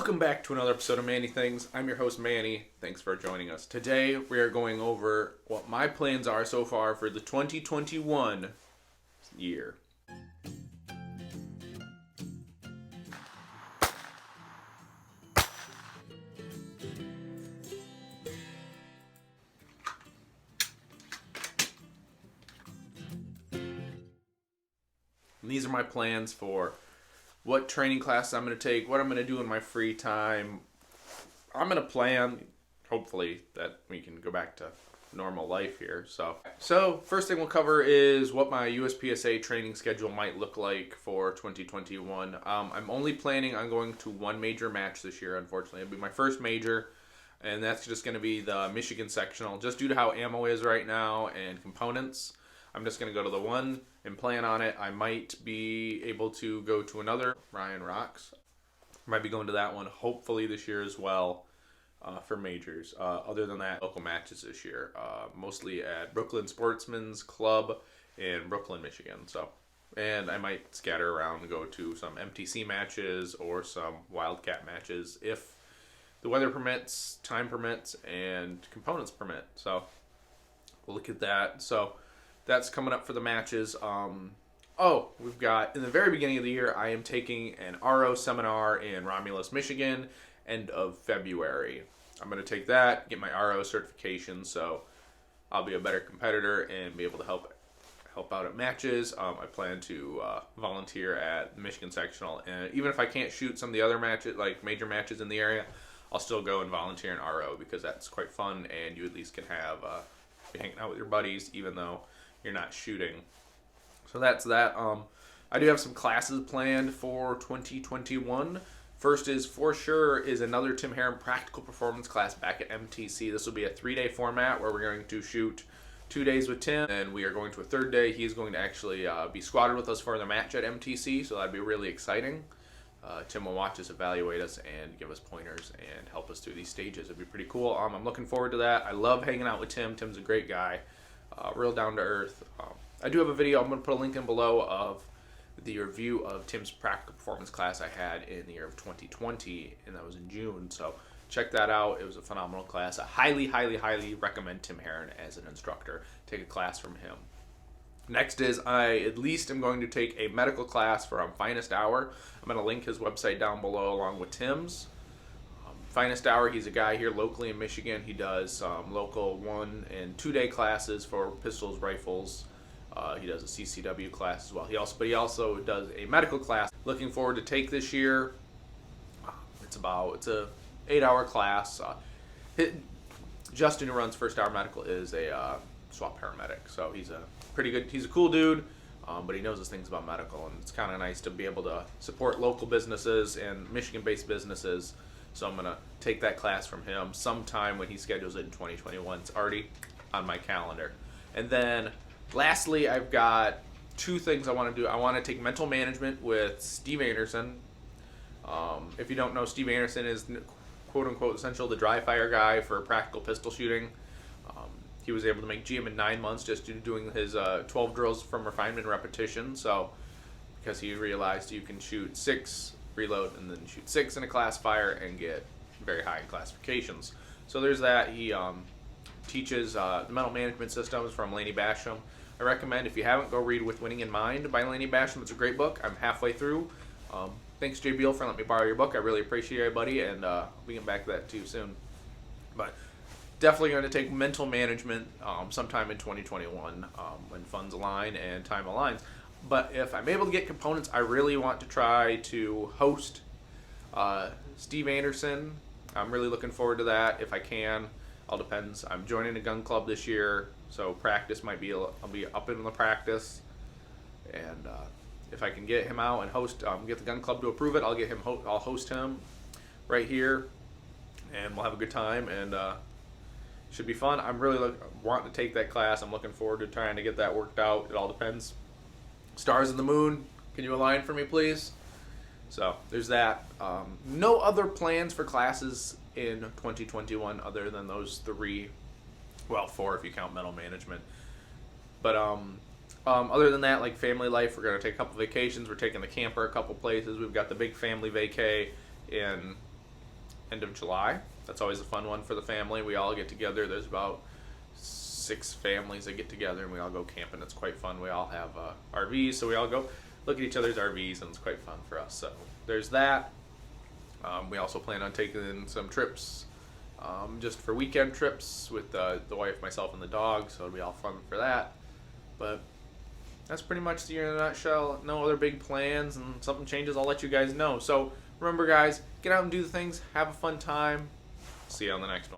Welcome back to another episode of Manny Things. I'm your host, Manny. Thanks for joining us. Today, we are going over what my plans are so far for the 2021 year. And these are my plans for what training classes I'm going to take, what I'm going to do in my free time. I'm going to plan, hopefully, that we can go back to normal life here. So first thing we'll cover is what my USPSA training schedule might look like for 2021. I'm only planning on going to one major match this year, unfortunately. It'll be my first major, and that's just going to be the Michigan sectional. Just due to how ammo is right now and components, I'm just going to go to the one and plan on it. I might be able to go to another, Ryan Rocks. Might be going to that one hopefully this year as well for majors. Other than that, local matches this year, mostly at Brooklyn Sportsman's Club in Brooklyn, Michigan. And I might scatter around and go to some MTC matches or some Wildcat matches if the weather permits, time permits, and components permit. So we'll look at that. So that's coming up for the matches. We've got, in the very beginning of the year, I am taking an RO seminar in Romulus, Michigan, end of February. I'm going to take that, get my RO certification, so I'll be a better competitor and be able to help out at matches. I plan to volunteer at the Michigan sectional, and even if I can't shoot some of the other matches, like major matches in the area, I'll still go and volunteer in RO because that's quite fun, and you at least can have be hanging out with your buddies, even though you're not shooting. So that's that. I do have some classes planned for 2021. First is for sure is another Tim Herron practical performance class back at MTC. This will be a 3-day format where we're going to shoot 2 days with Tim, and we are going to a third day. He's going to actually be squatted with us for the match at MTC, so that'd be really exciting. Tim will watch us, evaluate us, and give us pointers and help us through these stages. It'd be pretty cool. I'm looking forward to that. I love hanging out with Tim. Tim's a great guy. Real down to earth. I do have a video, I'm going to put a link in below, of the review of Tim's practical performance class I had in the year of 2020, and that was in June. So check that out. It was a phenomenal class. I highly recommend Tim Herron as an instructor. Take a class from him. Next is I at least am going to take a medical class from Finest Hour. I'm going to link his website down below along with Tim's. Finest Hour, he's a guy here locally in Michigan. He does local 1- and 2-day classes for pistols, rifles. He does a CCW class as well. He also does a medical class. Looking forward to take this year. It's a 8-hour class. Justin, who runs First Hour Medical, is a SWAT paramedic. So he's a cool dude, but he knows his things about medical, and it's kind of nice to be able to support local businesses and Michigan-based businesses. So I'm going to take that class from him sometime when he schedules it in 2021. It's already on my calendar. And then lastly, I've got 2 things I want to do. I want to take mental management with Steve Anderson. If you don't know, Steve Anderson is quote-unquote essential the dry fire guy for practical pistol shooting. He was able to make GM in 9 months just due to doing his 12 drills from refinement and repetition. So because he realized you can shoot 6, reload, and then shoot 6 in a class fire and get very high classifications. So there's that. He teaches the mental management systems from Laney Basham. I recommend, if you haven't, go read With Winning in Mind by Laney Basham. It's a great book. I'm halfway through. Thanks, Jay Beal, for letting me borrow your book. I really appreciate it, buddy, and we can get back to that too soon. But definitely going to take mental management sometime in 2021 when funds align and time aligns. But if I'm able to get components, I really want to try to host Steve Anderson. I'm really looking forward to that if I can. All depends. I'm joining a gun club this year, so practice might be, I'll be up in the practice. And if I can get him out and host, get the gun club to approve it, I'll host him right here, and we'll have a good time, and should be fun. I'm really wanting to take that class. I'm looking forward to trying to get that worked out. It all depends. Stars in the moon, can you align for me, please? So there's that. No other plans for classes in 2021 other than those 3. Well, 4 if you count mental management. But other than that, like family life, we're going to take a couple vacations. We're taking the camper a couple places. We've got the big family vacay in end of July. That's always a fun one for the family. We all get together. There's about 6 families that get together and we all go camping. It's quite fun. We all have RVs, so we all go look at each other's RVs, and it's quite fun for us. So there's that. We also plan on taking some trips, just for weekend trips with the wife, myself, and the dog. So it'll be all fun for that. But that's pretty much the year in a nutshell. No other big plans, and something changes, I'll let you guys know. So remember, guys, get out and do the things. Have a fun time. See you on the next one.